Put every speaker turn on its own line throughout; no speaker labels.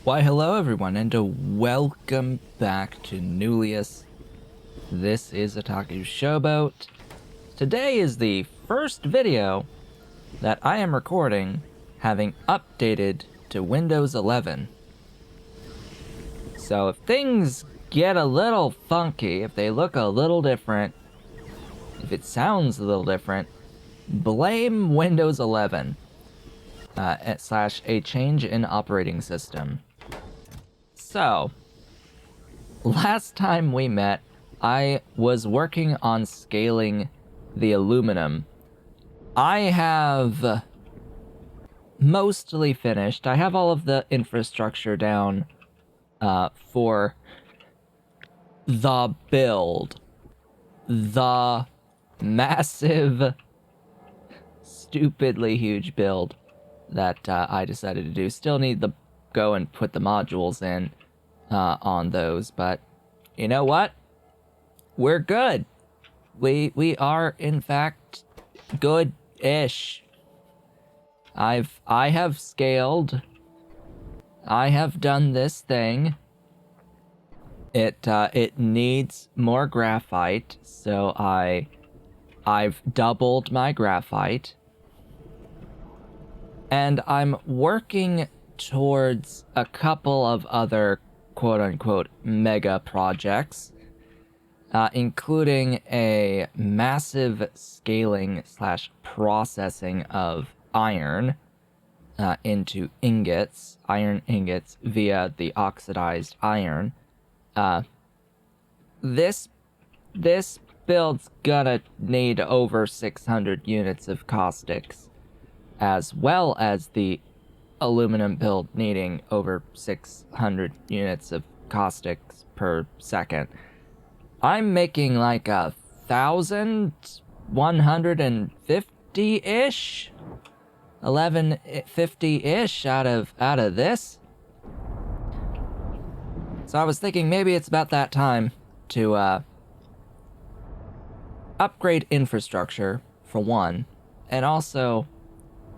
Why hello everyone and welcome back to Nullius. This is Otaku Showboat. Today is the first video that I am recording having updated to Windows 11. So if things get a little funky, if they look a little different, if it sounds a little different, blame Windows 11 / a change in operating system. So, last time we met, I was working on scaling the aluminum. I have mostly finished. I have all of the infrastructure down for the build. The massive, stupidly huge build that I decided to do. Still need to go and put the modules in on those, but you know what? We're good. We are in fact good-ish. I have scaled. I have done this thing. It needs more graphite, so I've doubled my graphite. And I'm working towards a couple of other quote-unquote mega projects, including a massive scaling / processing of iron into ingots, iron ingots via the oxidized iron. This build's gonna need over 600 units of caustics, as well as the aluminum build needing over 600 units of caustics per second. I'm making like 1,150-ish? 1150-ish out of this. So I was thinking maybe it's about that time to upgrade infrastructure, for one, and also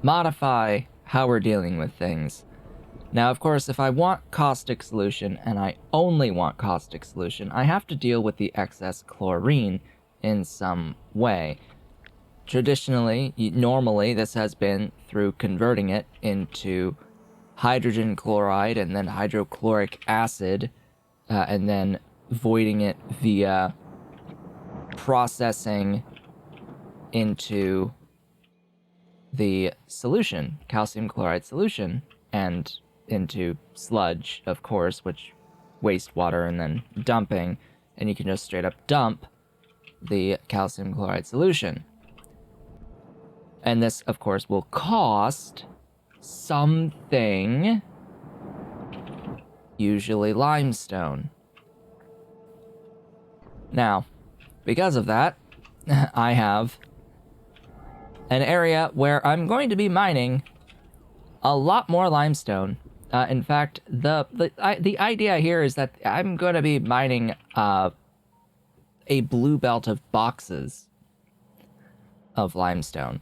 modify how we're dealing with things. Now, of course, if I want caustic solution, and I only want caustic solution, I have to deal with the excess chlorine in some way. Traditionally, normally, this has been through converting it into hydrogen chloride and then hydrochloric acid, and then voiding it via processing into the solution, calcium chloride solution, and into sludge, of course, which wastewater, and then dumping, and you can just straight up dump the calcium chloride solution. And this, of course, will cost something, usually limestone. Now, because of that, I have an area where I'm going to be mining a lot more limestone. In fact, the idea here is that I'm going to be mining a blue belt of boxes of limestone.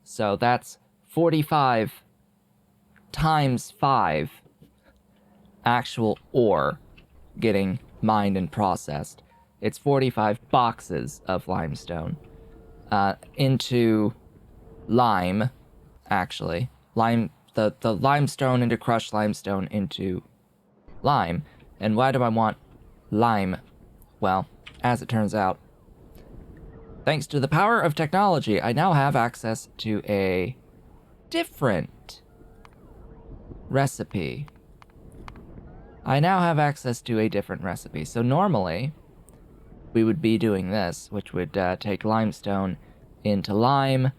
So that's 45 times 5 actual ore getting mined and processed. It's 45 boxes of limestone into lime, actually. The limestone into crushed limestone into lime. And why do I want lime? Well, as it turns out, thanks to the power of technology, I now have access to a different recipe. So normally, we would be doing this, which would take limestone into lime.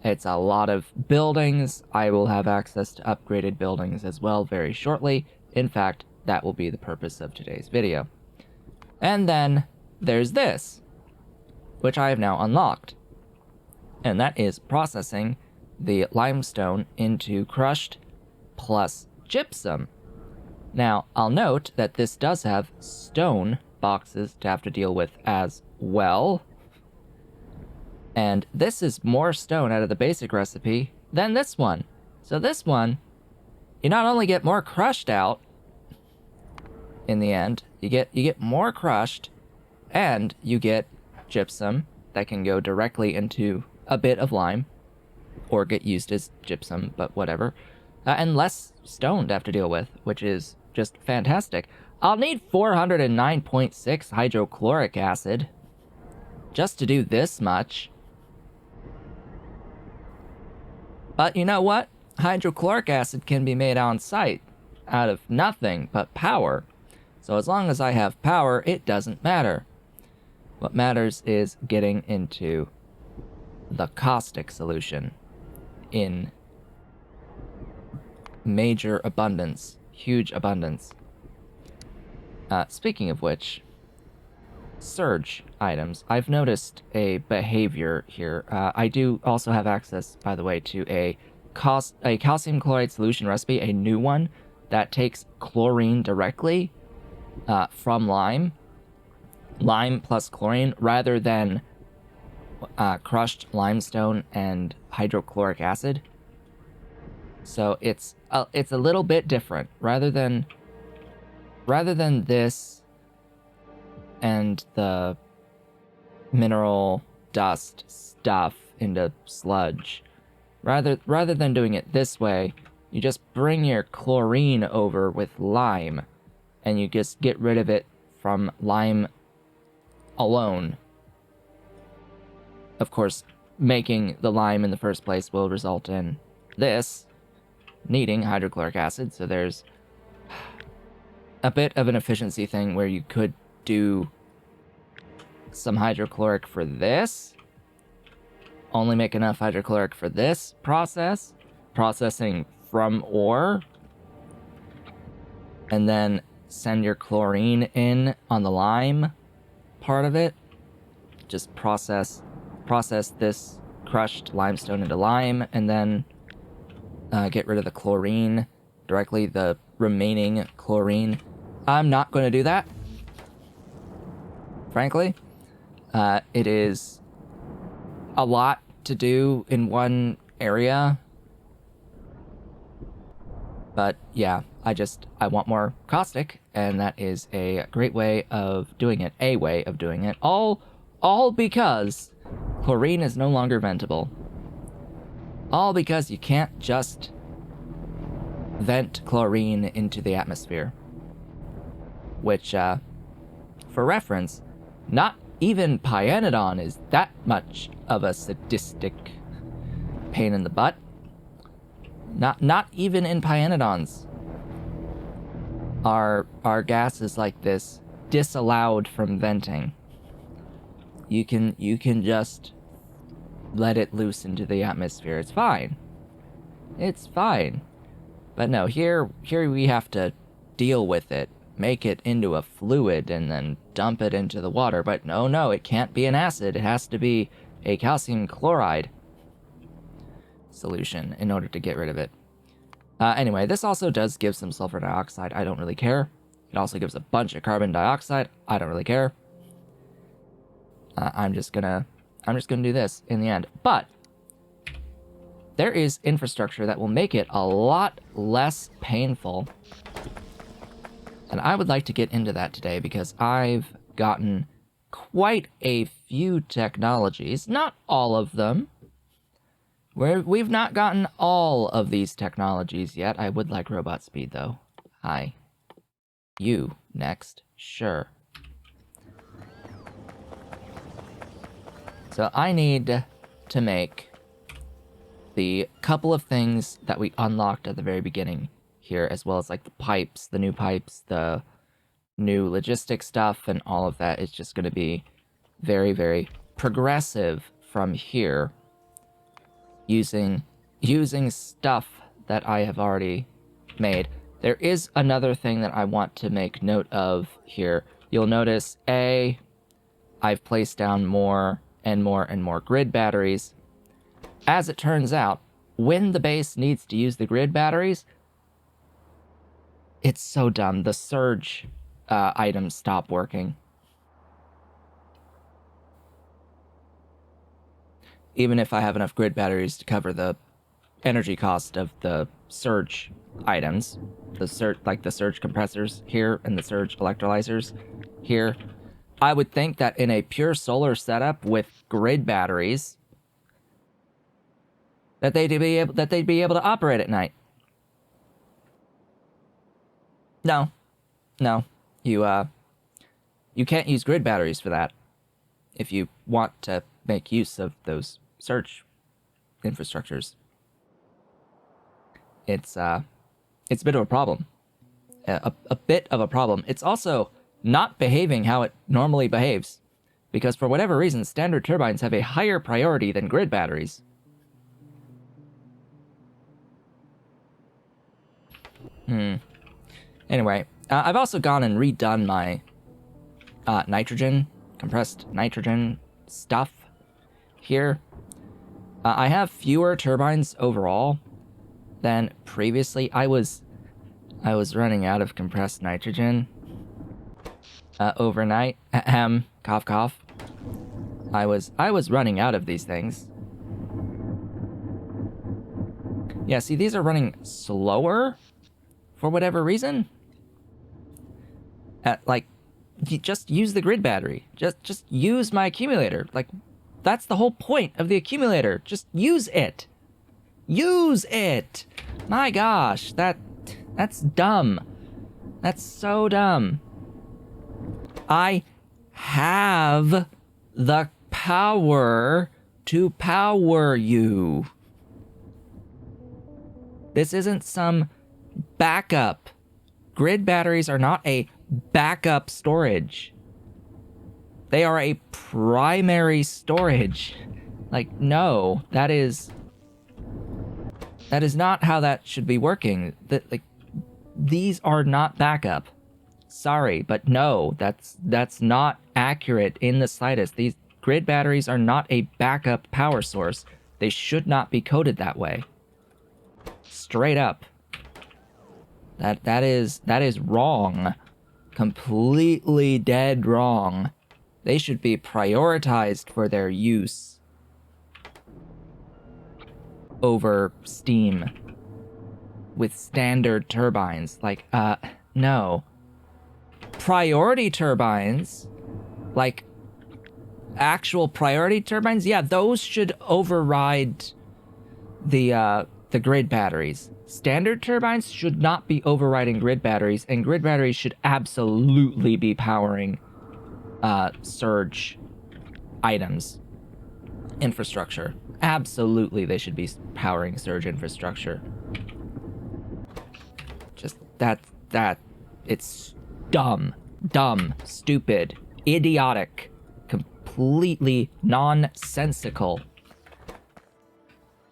It's a lot of buildings. I will have access to upgraded buildings as well very shortly. In fact, that will be the purpose of today's video. And then there's this, which I have now unlocked. And that is processing the limestone into crushed plus gypsum. Now, I'll note that this does have stone boxes to have to deal with as well. And this is more stone out of the basic recipe than this one. So this one, you not only get more crushed out, in the end. You get more crushed, and you get gypsum that can go directly into a bit of lime, or get used as gypsum, but whatever. And less stone to have to deal with, which is just fantastic. I'll need 409.6 hydrochloric acid just to do this much. But you know what? Hydrochloric acid can be made on site out of nothing but power. So as long as I have power, it doesn't matter. What matters is getting into the caustic solution in major abundance, huge abundance. Speaking of which, surge items. I've noticed a behavior here. I do also have access, by the way, to a calcium chloride solution recipe, a new one that takes chlorine directly from lime plus chlorine, rather than crushed limestone and hydrochloric acid. So it's a little bit different. Rather than this and the mineral dust stuff into sludge, rather than doing it this way, you just bring your chlorine over with lime, and you just get rid of it from lime alone. Of course, making the lime in the first place will result in this needing hydrochloric acid, so there's a bit of an efficiency thing where you could do some hydrochloric for this, only make enough hydrochloric for this processing from ore, and then send your chlorine in on the lime part of it. Just process this crushed limestone into lime, and then get rid of the chlorine directly, the remaining chlorine. I'm not going to do that, frankly. It is a lot to do in one area. But yeah, I want more caustic, and that is a great way of doing it. A way of doing it. All because chlorine is no longer ventable. All because you can't just vent chlorine into the atmosphere. Which, for reference, not even Pyanodon is that much of a sadistic pain in the butt. Not even in Pyanodons are gases like this disallowed from venting. You can just let it loose into the atmosphere. It's fine. It's fine. But no, here we have to deal with it, make it into a fluid, and then dump it into the water. But no, it can't be an acid. It has to be a calcium chloride solution in order to get rid of it. Anyway, this also does give some sulfur dioxide. I don't really care. It also gives a bunch of carbon dioxide. I don't really care. I'm just gonna do this in the end. But there is infrastructure that will make it a lot less painful. And I would like to get into that today, because I've gotten quite a few technologies, not all of them. We've not gotten all of these technologies yet. I would like robot speed, though. Hi. You, next. Sure. So I need to make the couple of things that we unlocked at the very beginning here, as well as like the pipes, the new pipes, the new logistic stuff, and all of that is just going to be very, very progressive from here, using stuff that I have already made. There is another thing that I want to make note of here. You'll notice, I've placed down more and more and more grid batteries. As it turns out, when the base needs to use the grid batteries, it's so dumb. The surge items stop working. Even if I have enough grid batteries to cover the energy cost of the surge items, the surge compressors here and the surge electrolyzers here, I would think that in a pure solar setup with grid batteries, that they'd be able to operate at night. No, you can't use grid batteries for that if you want to make use of those surge infrastructures. It's a bit of a problem. A bit of a problem. It's also not behaving how it normally behaves, because for whatever reason, standard turbines have a higher priority than grid batteries. Anyway, I've also gone and redone my compressed nitrogen stuff here. I have fewer turbines overall than previously. I was running out of compressed nitrogen overnight. Ahem, cough cough. I was running out of these things. Yeah, see, these are running slower for whatever reason. Just use the grid battery. Just use my accumulator. Like, that's the whole point of the accumulator. Just use it. Use it. My gosh, that's dumb. That's so dumb. I have the power to power you. This isn't some backup. Grid batteries are not a backup storage. They are a primary storage. Like, no, that is not how that should be working. These are not backup. Sorry, but no, that's not accurate in the slightest. These grid batteries are not a backup power source. They should not be coded that way. Straight up. That is wrong. Completely dead wrong. They should be prioritized for their use over steam with standard turbines. Like, no. Priority turbines, like actual priority turbines, yeah, those should override the grid batteries. Standard turbines should not be overriding grid batteries, and grid batteries should absolutely be powering surge items, infrastructure. Absolutely, they should be powering surge infrastructure. Just that it's dumb, stupid, idiotic, completely nonsensical.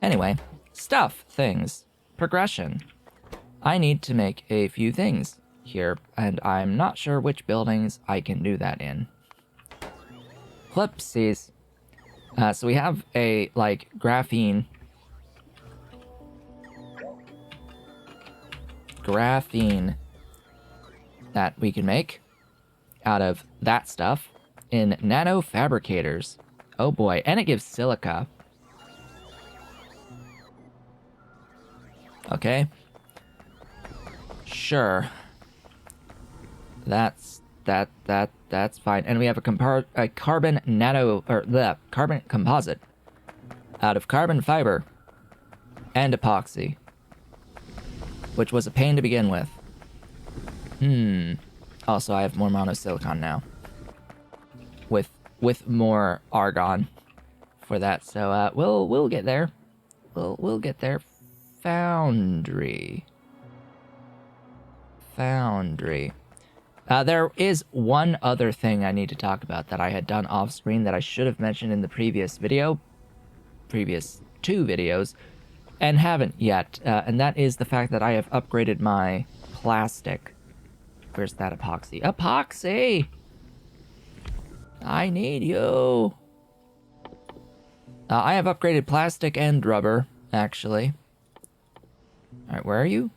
Anyway, things, progression. I need to make a few things here, and I'm not sure which buildings I can do that in. Whoopsies. So we have a, graphene that we can make out of that stuff in nano fabricators. Oh boy, and it gives silica. Okay. Sure. That's fine. And we have a carbon carbon composite out of carbon fiber and epoxy, which was a pain to begin with. Also, I have more monosilicon now, with more argon for that. So we'll get there. We'll get there. Foundry. There is one other thing I need to talk about that I had done off screen that I should have mentioned in the previous two videos, and haven't yet, and that is the fact that I have upgraded my plastic. Where's that epoxy? Epoxy! I need you! I have upgraded plastic and rubber, actually. Alright, where are you?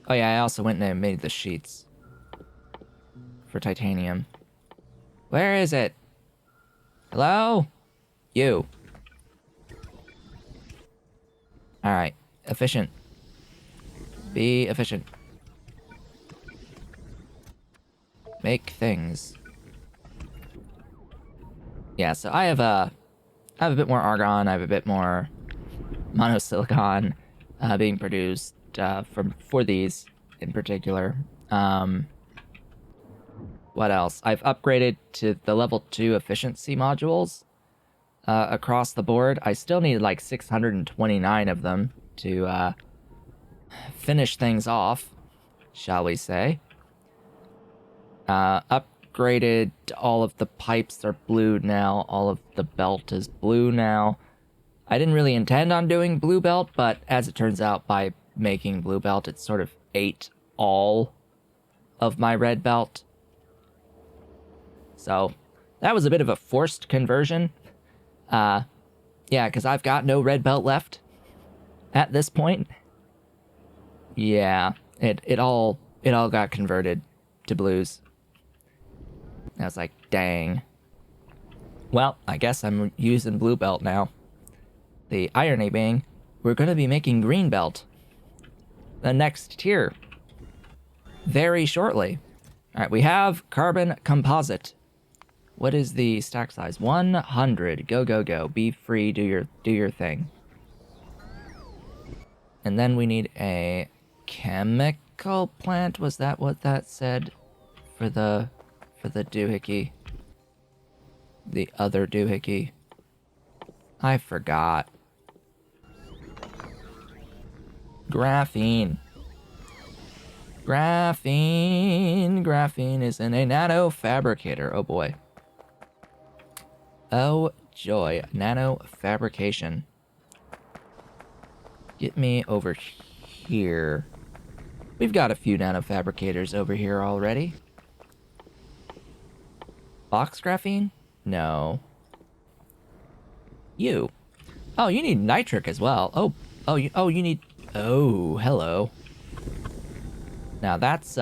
Oh yeah, I also went and made the sheets for titanium. Where is it? Hello? You. Alright, efficient. Be efficient. Make things. Yeah, so I have a bit more argon, I have a bit more monosilicon being produced for these in particular. What else? I've upgraded to the level 2 efficiency modules across the board. I still need like 629 of them to finish things off, shall we say. Upgraded all of the pipes are blue now. All of the belt is blue now. I didn't really intend on doing blue belt, but as it turns out, by making blue belt, it sort of ate all of my red belt. So that was a bit of a forced conversion. Yeah, because I've got no red belt left at this point. Yeah, it all got converted to blues. I was like, dang. Well, I guess I'm using blue belt now. The irony being, we're going to be making green belt the next tier very shortly. All right, we have carbon composite. What is the stack size? 100. Go, go, go. Be free. Do your thing. And then we need a chemical plant. Was that what that said for the doohickey? The other doohickey. I forgot. Graphene. Graphene is in a nano fabricator. Oh boy. Oh joy. Nano fabrication. Get me over here. We've got a few nano fabricators over here already. Box graphene? No. You. Oh, you need nitric as well. You need... Oh, hello. Now that's,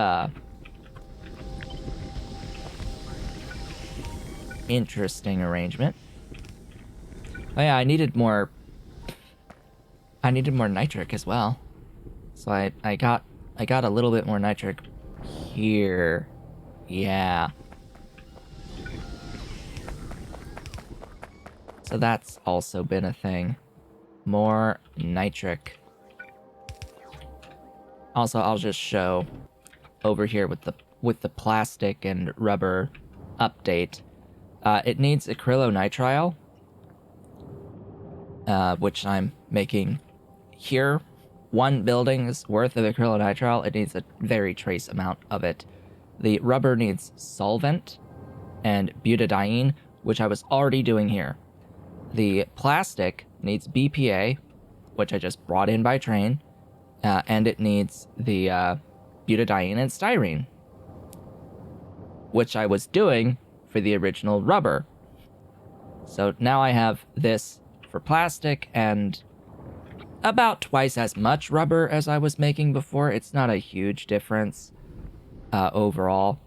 interesting arrangement. Oh yeah, I needed more nitric as well. So I got a little bit more nitric here. Yeah. So that's also been a thing. More nitric. Also, I'll just show over here with the plastic and rubber update. It needs acrylonitrile, which I'm making here. 1 building's worth of acrylonitrile. It needs a very trace amount of it. The rubber needs solvent and butadiene, which I was already doing here. The plastic needs BPA, which I just brought in by train. And it needs the butadiene and styrene, which I was doing for the original rubber. So now I have this for plastic and about twice as much rubber as I was making before. It's not a huge difference overall.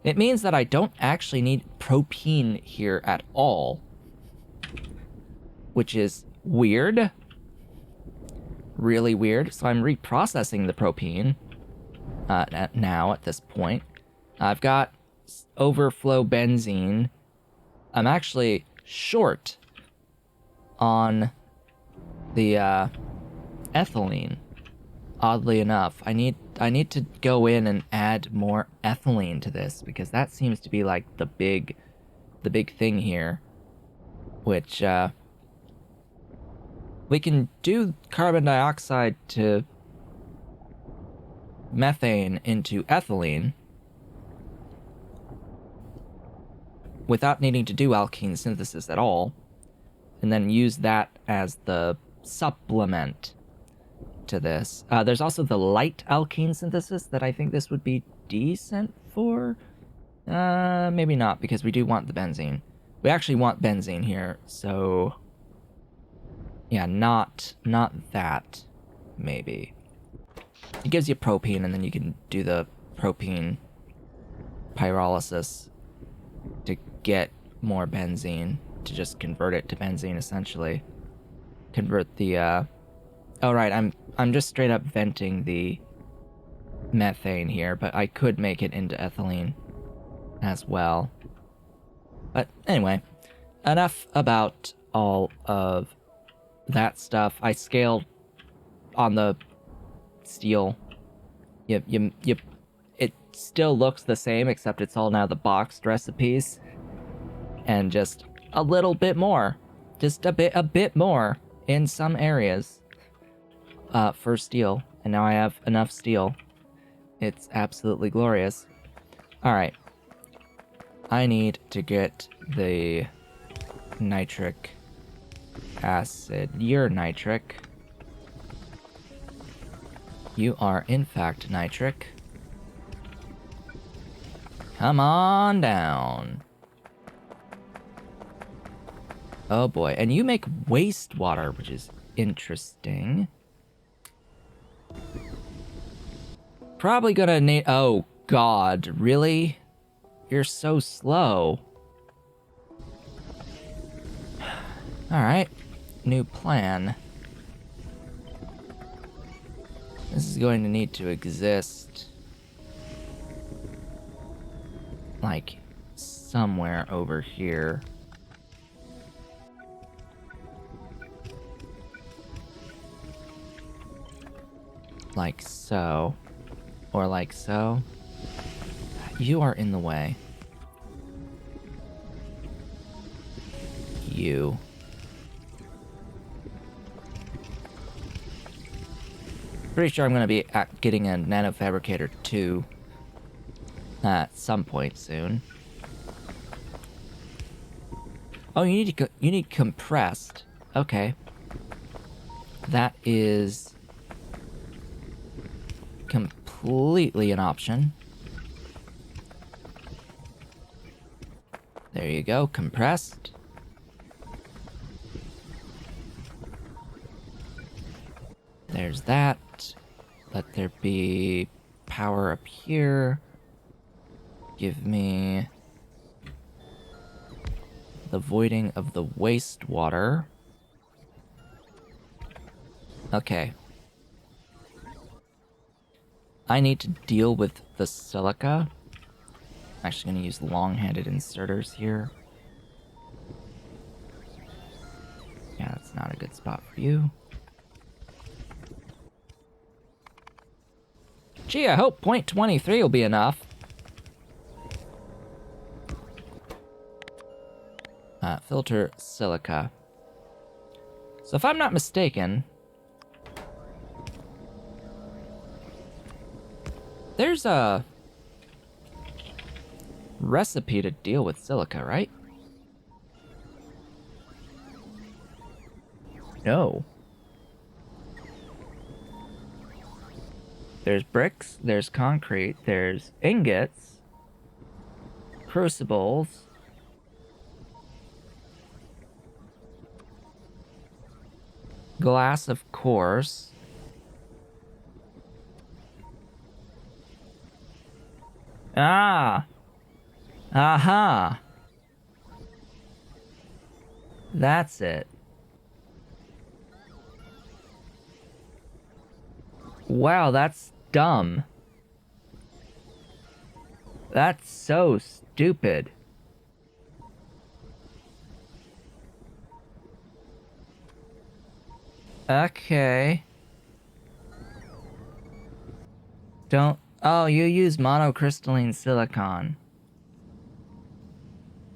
It means that I don't actually need propene here at all, which is weird. Really weird. So I'm reprocessing the propene now at this point. I've got overflow benzene. I'm actually short on the ethylene. Oddly enough, I need to go in and add more ethylene to this because that seems to be like the big thing here, which we can do carbon dioxide to methane into ethylene without needing to do alkene synthesis at all, and then use that as the supplement to this. There's also the light alkene synthesis that I think this would be decent for. Maybe not, because we do want the benzene. We actually want benzene here, so... yeah, not that, maybe. It gives you propene, and then you can do the propene pyrolysis to get more benzene, to just convert it to benzene, essentially. Convert the Oh, right, I'm just straight up venting the methane here, but I could make it into ethylene as well. But anyway, enough about all of that stuff. I scaled on the steel. It still looks the same, except it's all now the boxed recipes. And just a little bit more. Just a bit more in some areas for steel. And now I have enough steel. It's absolutely glorious. Alright. I need to get the nitric acid. You're nitric. You are, in fact, nitric. Come on down. Oh boy, and you make wastewater, which is interesting. Probably gonna need... Oh god, really? You're so slow. Alright, new plan. This is going to need to exist, like, somewhere over here. Like so. Or like so. You are in the way. You. Pretty sure I'm going to be getting a nanofabricator 2 at some point soon. Oh, you need compressed. Okay. That is completely an option. There you go, compressed. There's that. Let there be power up here. Give me the voiding of the wastewater. Okay. I need to deal with the silica. I'm actually going to use long-handed inserters here. Yeah, that's not a good spot for you. Gee, I hope 0.23 will be enough. Filter silica. So if I'm not mistaken, there's a recipe to deal with silica, right? No. There's bricks, there's concrete, there's ingots, crucibles, glass, of course. Ah! Aha! That's it. Wow, that's dumb. That's so stupid. Okay. Don't... Oh, you use monocrystalline silicon.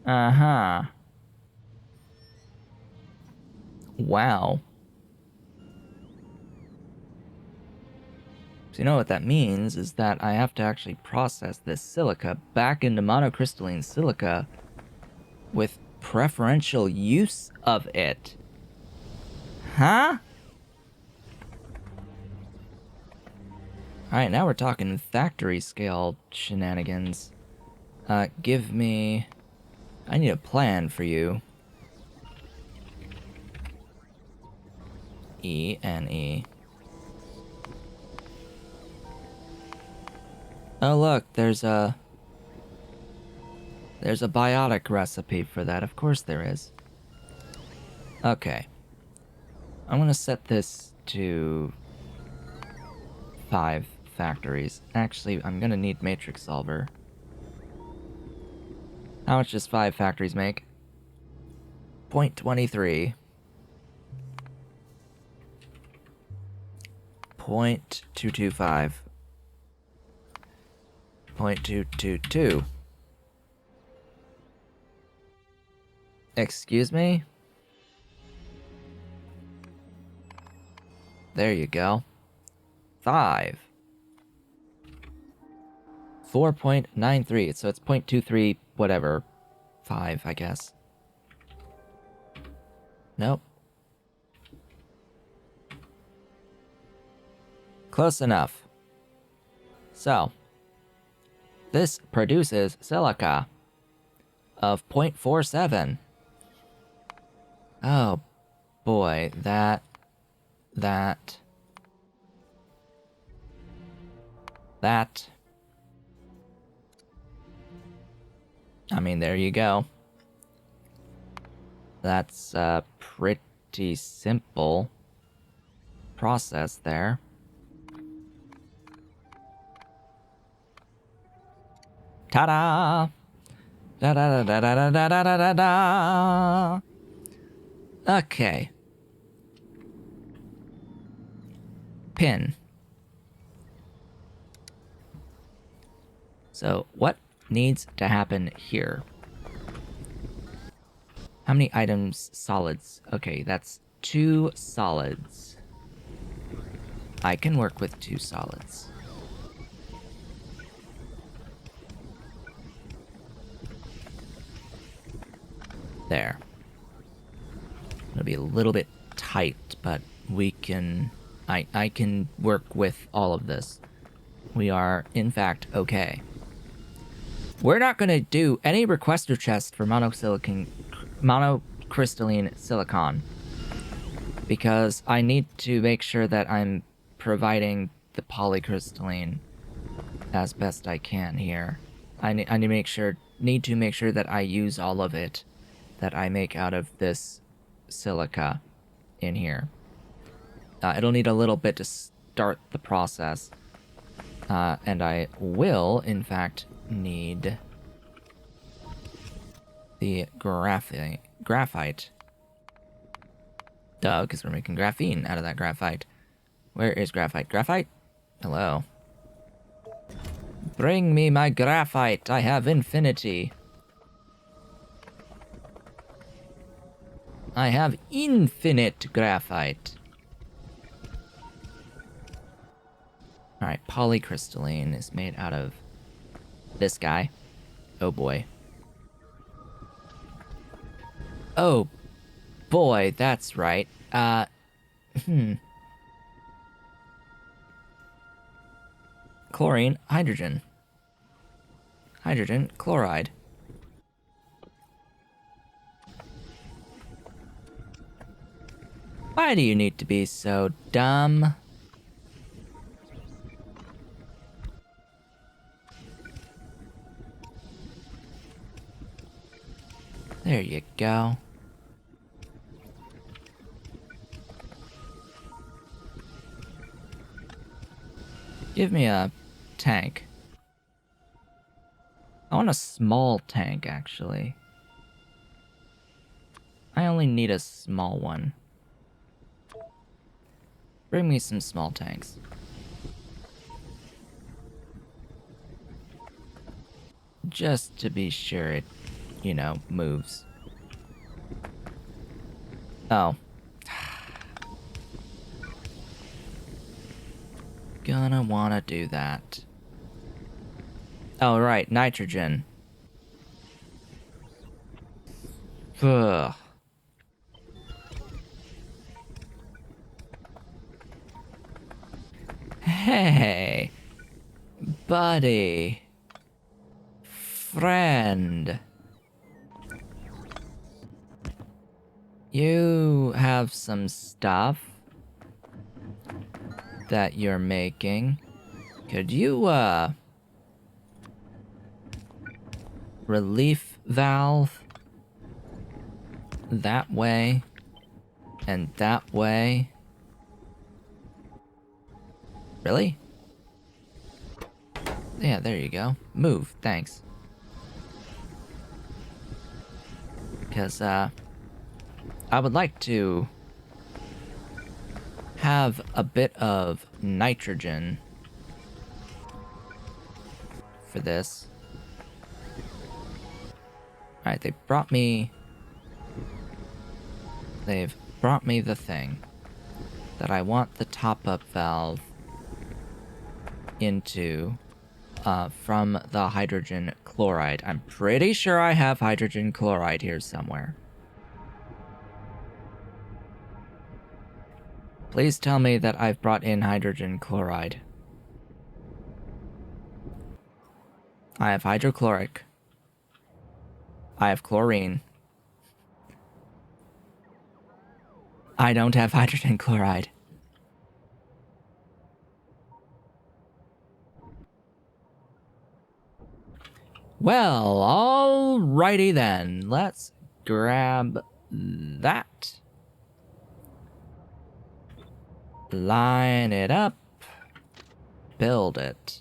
Uh-huh. Wow. So you know what that means is that I have to actually process this silica back into monocrystalline silica with preferential use of it. Huh? Alright, now we're talking factory scale shenanigans. Give me... I need a plan for you. E and E. Oh look, there's a biotic recipe for that. Of course there is. Okay. I'm gonna set this to 5 factories. Actually, I'm gonna need matrix solver. How much does 5 factories make? 0.23. 0.225. 0.222. Excuse me? There you go. 5. 4.93, so it's 0.23 whatever. 5, I guess. Nope. Close enough. So, this produces silica of 0.47. Oh boy, that. I mean, there you go. That's a pretty simple process there. Ta-da! Da-da-da-da-da-da-da-da-da! Okay. Pin. So, what needs to happen here? How many items? Solids. Okay, that's 2 solids. I can work with 2 solids. There. It'll be a little bit tight, but we can... I can work with all of this. We are, in fact, okay. We're not going to do any requester chest for monocrystalline silicon, because I need to make sure that I'm providing the polycrystalline as best I can here. I need to make sure that I use all of it that I make out of this silica in here. It'll need a little bit to start the process, and I will, in fact, need the graphite. Duh, because we're making graphene out of that graphite. Where is graphite? Graphite? Hello. Bring me my graphite. I have infinity. I have infinite graphite. Alright, polycrystalline is made out of this guy. Oh boy. Oh boy, that's right. Chlorine, hydrogen. Hydrogen, chloride. Why do you need to be so dumb? There you go. Give me a tank. I want a small tank, actually. I only need a small one. Bring me some small tanks. Just to be sure it, you know, moves. Oh. Gonna wanna do that. Oh, right, nitrogen. Ugh. Hey, buddy. Friend. You have some stuff that you're making. Could you, relief valve that way and that way Really? Yeah, there you go. Move, thanks. Because, I would like to have a bit of nitrogen for this. Alright, they've brought me the thing that I want the top-up valve into from the hydrogen chloride. I'm pretty sure I have hydrogen chloride here somewhere. Please tell me that I've brought in hydrogen chloride. I have hydrochloric. I have chlorine. I don't have hydrogen chloride. Well, alrighty then. Let's grab that. Line it up. Build it.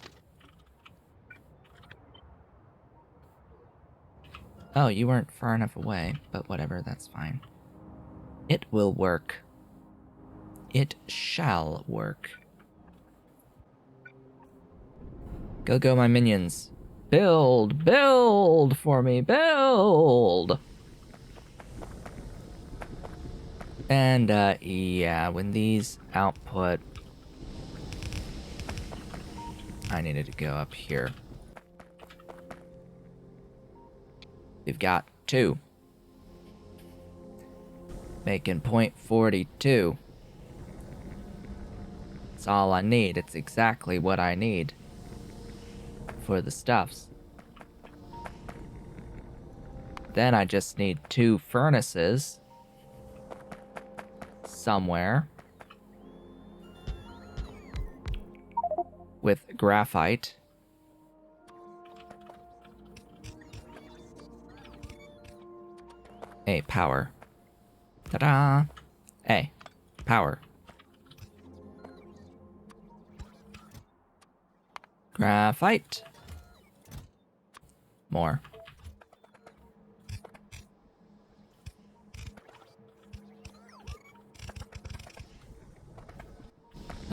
Oh, you weren't far enough away, but whatever, that's fine. It will work. It shall work. Go, my minions. Build! Build for me! Build! And, yeah, when these output... I needed to go up here. We've got 2. Making .42. That's all I need. It's exactly what I need for the stuffs. Then I just need 2 furnaces somewhere with graphite. A power. Ta-da! A power. Graphite. More.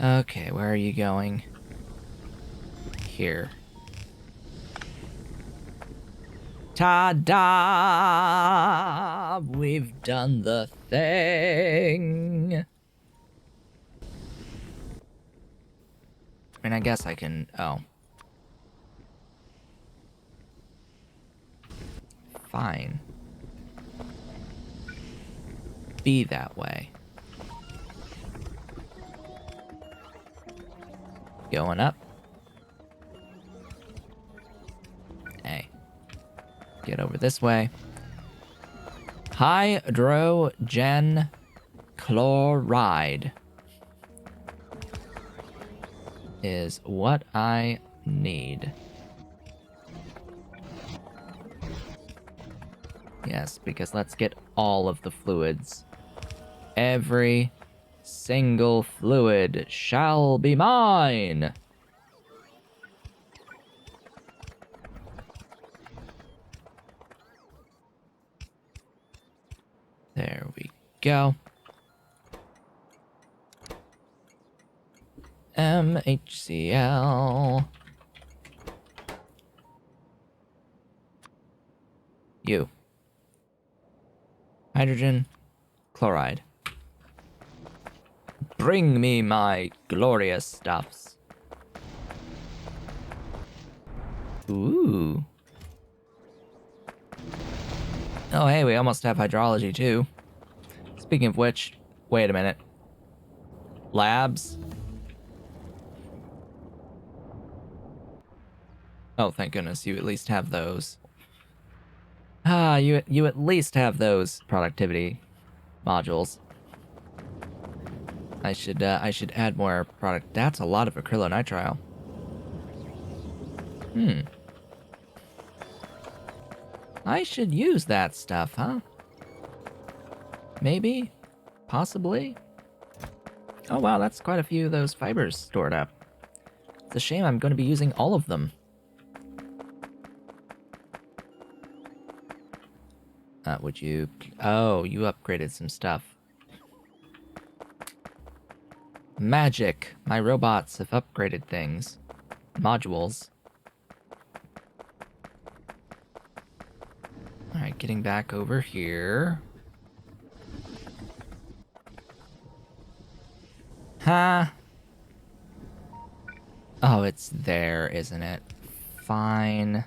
Okay, where are you going? Here. Ta-da! We've done the thing. I mean, I guess I can... Oh. Fine. Be that way. Going up. Hey. Get over this way. Hydrogen chloride is what I need. Yes, because let's get all of the fluids. Every single fluid shall be mine. There we go. MHCl. You. Hydrogen chloride. Bring me my glorious stuffs. Ooh. Oh, hey, we almost have hydrology, too. Speaking of which, wait a minute. Labs? Oh, thank goodness, you at least have those. Ah, you at least have those productivity modules. I should add more product. That's a lot of acrylonitrile. I should use that stuff, huh? Maybe? Possibly? Oh wow, that's quite a few of those fibers stored up. It's a shame I'm going to be using all of them. Would you... Oh, you upgraded some stuff. Magic! My robots have upgraded things. Modules. Alright, getting back over here. Huh? Oh, it's there, isn't it? Fine.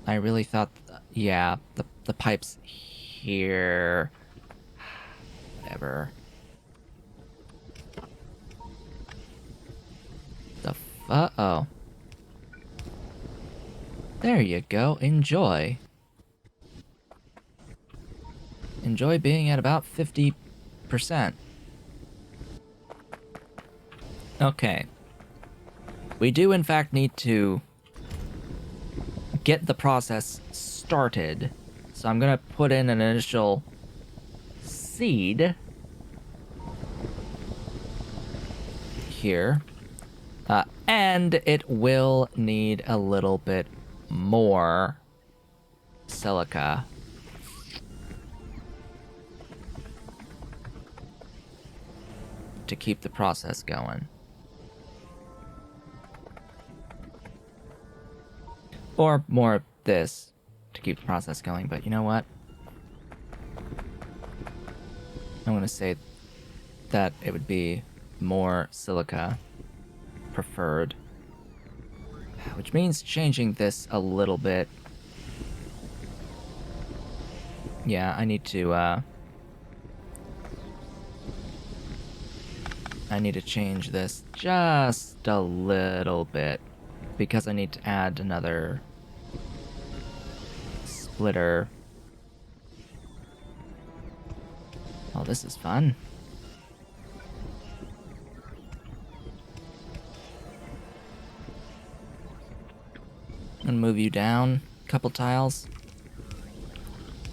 I really thought... yeah, the pipe's here. Whatever. Uh-oh. There you go. Enjoy. Enjoy being at about 50%. Okay. We do, in fact, need to get the process started. So I'm gonna put in an initial seed here. And it will need a little bit more silica. To keep the process going. Or more of this to keep the process going, but you know what? I'm gonna say that it would be more silica preferred. Which means changing this a little bit. Yeah, I need to change this just a little bit because I need to add another splitter. Oh, this is fun. I'm gonna move you down a couple tiles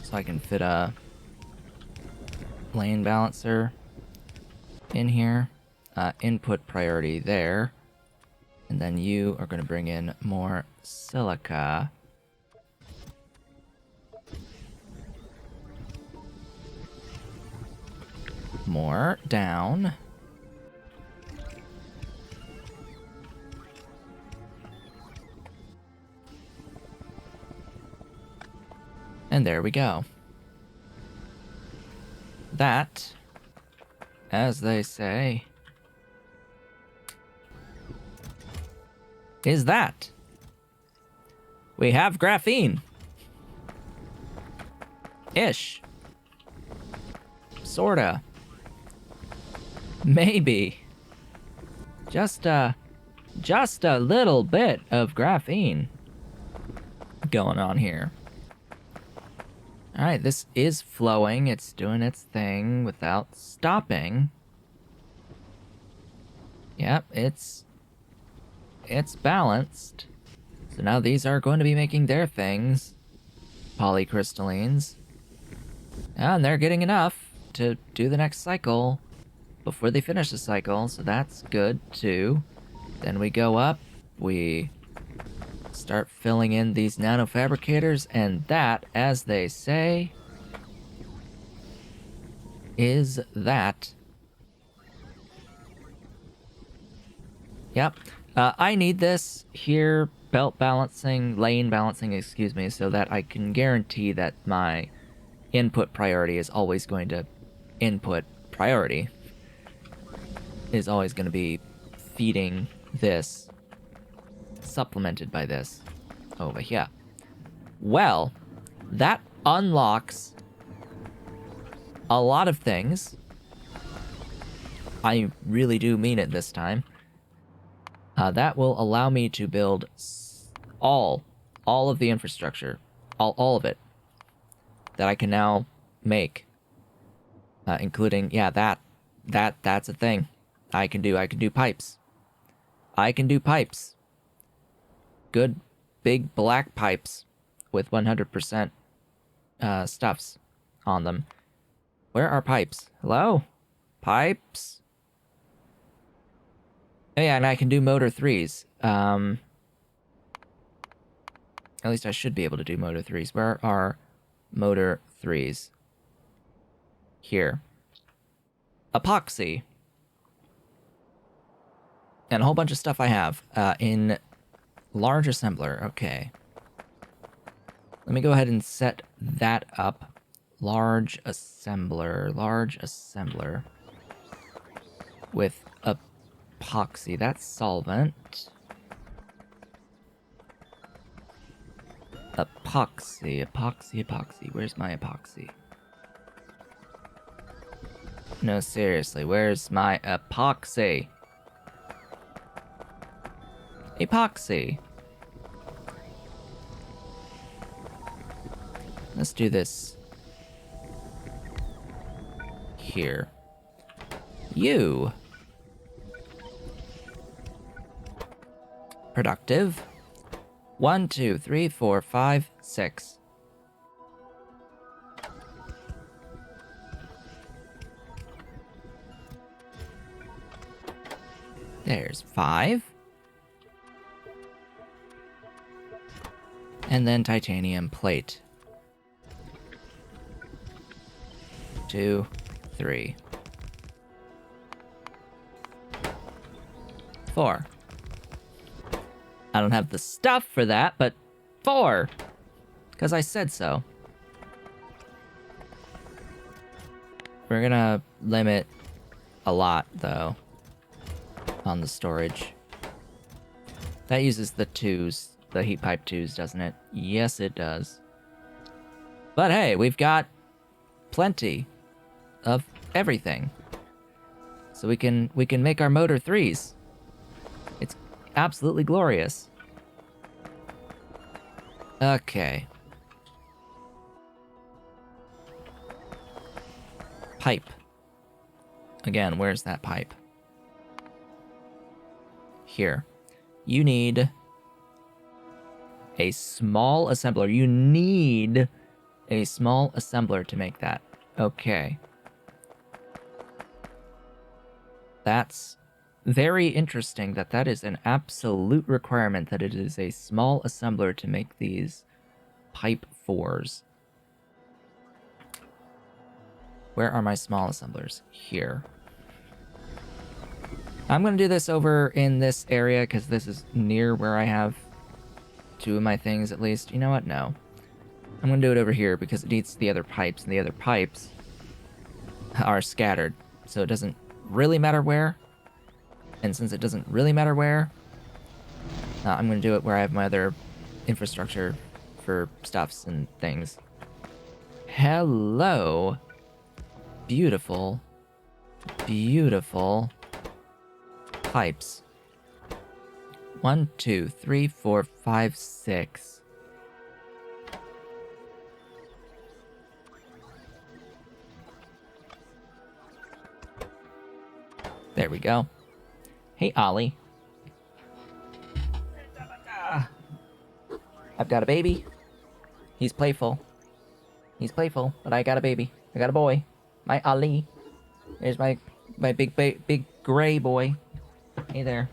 so I can fit a lane balancer in here. Input priority there. And then you are going to bring in more silica. More down. And there we go. That, as they say, is that. We have graphene. Ish. Sorta. Maybe. Just a little bit of graphene going on here. Alright, this is flowing. It's doing its thing without stopping. Yep, it's balanced. So now these are going to be making their things. Polycrystallines. And they're getting enough to do the next cycle before they finish the cycle, so that's good too. Then we go up, we start filling in these nanofabricators, and that, as they say, is that. Yep. I need this here, belt balancing, lane balancing, excuse me, so that I can guarantee that my input priority is always going to input priority. Is always going to be feeding this, supplemented by this over here. Well, that unlocks a lot of things. I really do mean it this time. That will allow me to build all of the infrastructure, all of it, that I can now make, including, yeah, that's a thing. I can do pipes. I can do pipes. Good, big black pipes with 100% stuffs on them. Where are pipes? Hello? Pipes? Oh yeah, and I can do motor 3s. At least I should be able to do motor 3s. Where are motor 3s? Here. Epoxy. And a whole bunch of stuff I have in large assembler. Okay. Let me go ahead and set that up. Large assembler. Large assembler. With epoxy. That's solvent. Epoxy. Epoxy. Epoxy. Where's my epoxy? No, seriously. Where's my epoxy? Epoxy. Let's do this here. You. Productive. 1, 2, 3, 4, 5, 6. There's 5. And then titanium plate. 2, 3. 4. I don't have the stuff for that, but 4. Because I said so. We're gonna limit a lot, though, on the storage. That uses the 2s, the heat pipe 2s, doesn't it? Yes, it does. But hey, we've got plenty of everything. So we can make our motor 3s. It's absolutely glorious. Okay. Pipe. Again, where's that pipe? Here. You need a small assembler. You need a small assembler to make that. Okay. That's very interesting that that is an absolute requirement, that it is a small assembler to make these pipe 4s. Where are my small assemblers? Here. I'm going to do this over in this area because this is near where I have 2 of my things at least. You know what? No. I'm going to do it over here because it needs the other pipes, and the other pipes are scattered. So it doesn't really matter where. And since it doesn't really matter where, I'm going to do it where I have my other infrastructure for stuffs and things. Hello. Beautiful. Beautiful pipes. 1, 2, 3, 4, 5, 6. There we go. Hey, Ollie. I've got a baby. He's playful. He's playful, but I got a baby. I got a boy. My Ali. There's my big gray boy. Hey there.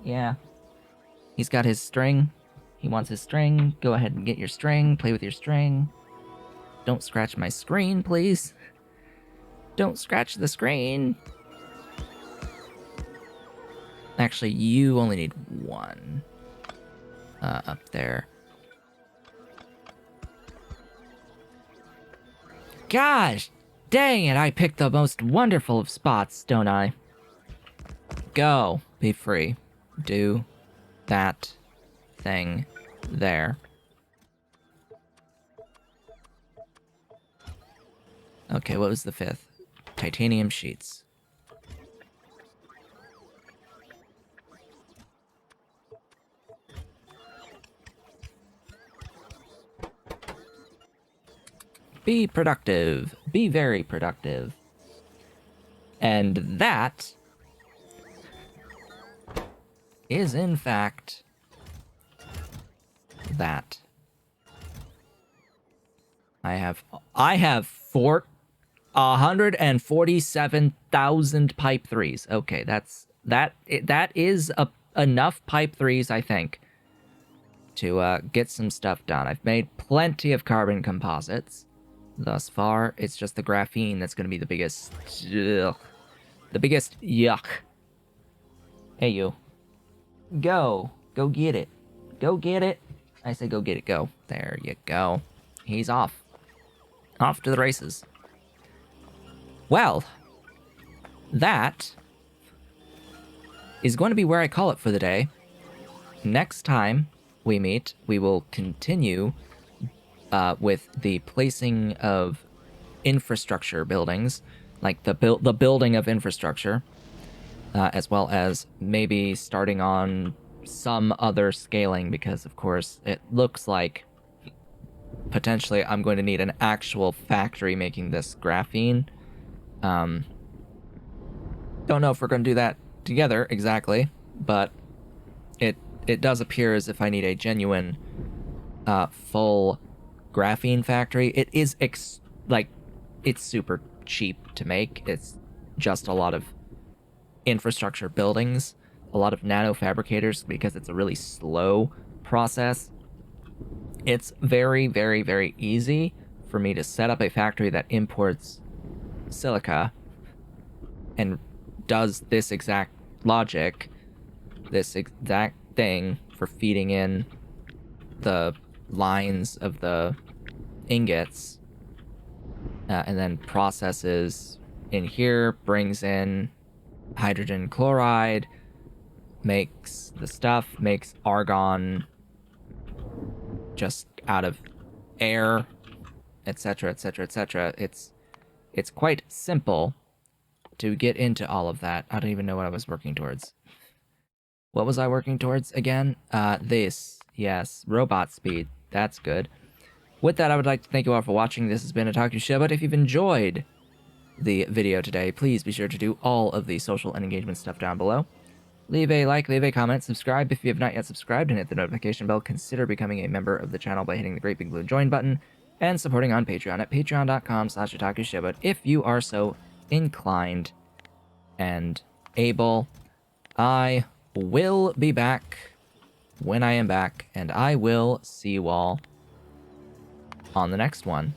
Yeah. He's got his string. He wants his string. Go ahead and get your string. Play with your string. Don't scratch my screen, please. Don't scratch the screen. Actually, you only need 1. Up there. Gosh! Dang it, I picked the most wonderful of spots, don't I? Go. Be free. Do that thing there. Okay, what was the 5th? Titanium sheets. Be productive. Be very productive. And that is, in fact, that. I have 147,000 pipe 3s. Okay, that's that is enough pipe 3s, I think, to get some stuff done. I've made plenty of carbon composites thus far. It's just the graphene that's going to be the biggest... Ugh, the biggest yuck. Hey, you. Go. Go get it. Go get it. I say go get it. Go. There you go. He's off. Off to the races. Well, that is going to be where I call it for the day. Next time we meet, we will continue with the placing of infrastructure buildings, like the building of infrastructure, as well as maybe starting on some other scaling, because of course it looks like potentially I'm going to need an actual factory making this graphene. Don't know if we're going to do that together exactly, but it does appear as if I need a genuine full graphene factory. It is it's super cheap to make. It's just a lot of infrastructure buildings, a lot of nano fabricators, because it's a really slow process. It's very, very, very easy for me to set up a factory that imports silica and does this exact logic, this exact thing for feeding in the lines of the ingots, and then processes in here, brings in hydrogen chloride, makes the stuff, makes argon just out of air, etc., etc., etc. It's quite simple to get into all of that. I don't even know what I was working towards. What was I working towards again? This. Yes, robot speed. That's good. With that, I would like to thank you all for watching. This has been Otaku Shiba. If you've enjoyed the video today, please be sure to do all of the social and engagement stuff down below. Leave a like, leave a comment, subscribe if you have not yet subscribed, and hit the notification bell. Consider becoming a member of the channel by hitting the great big blue join button and supporting on Patreon at patreon.com/otakushiba if you are so inclined and able. I will be back when I am back, and I will see you all on the next one.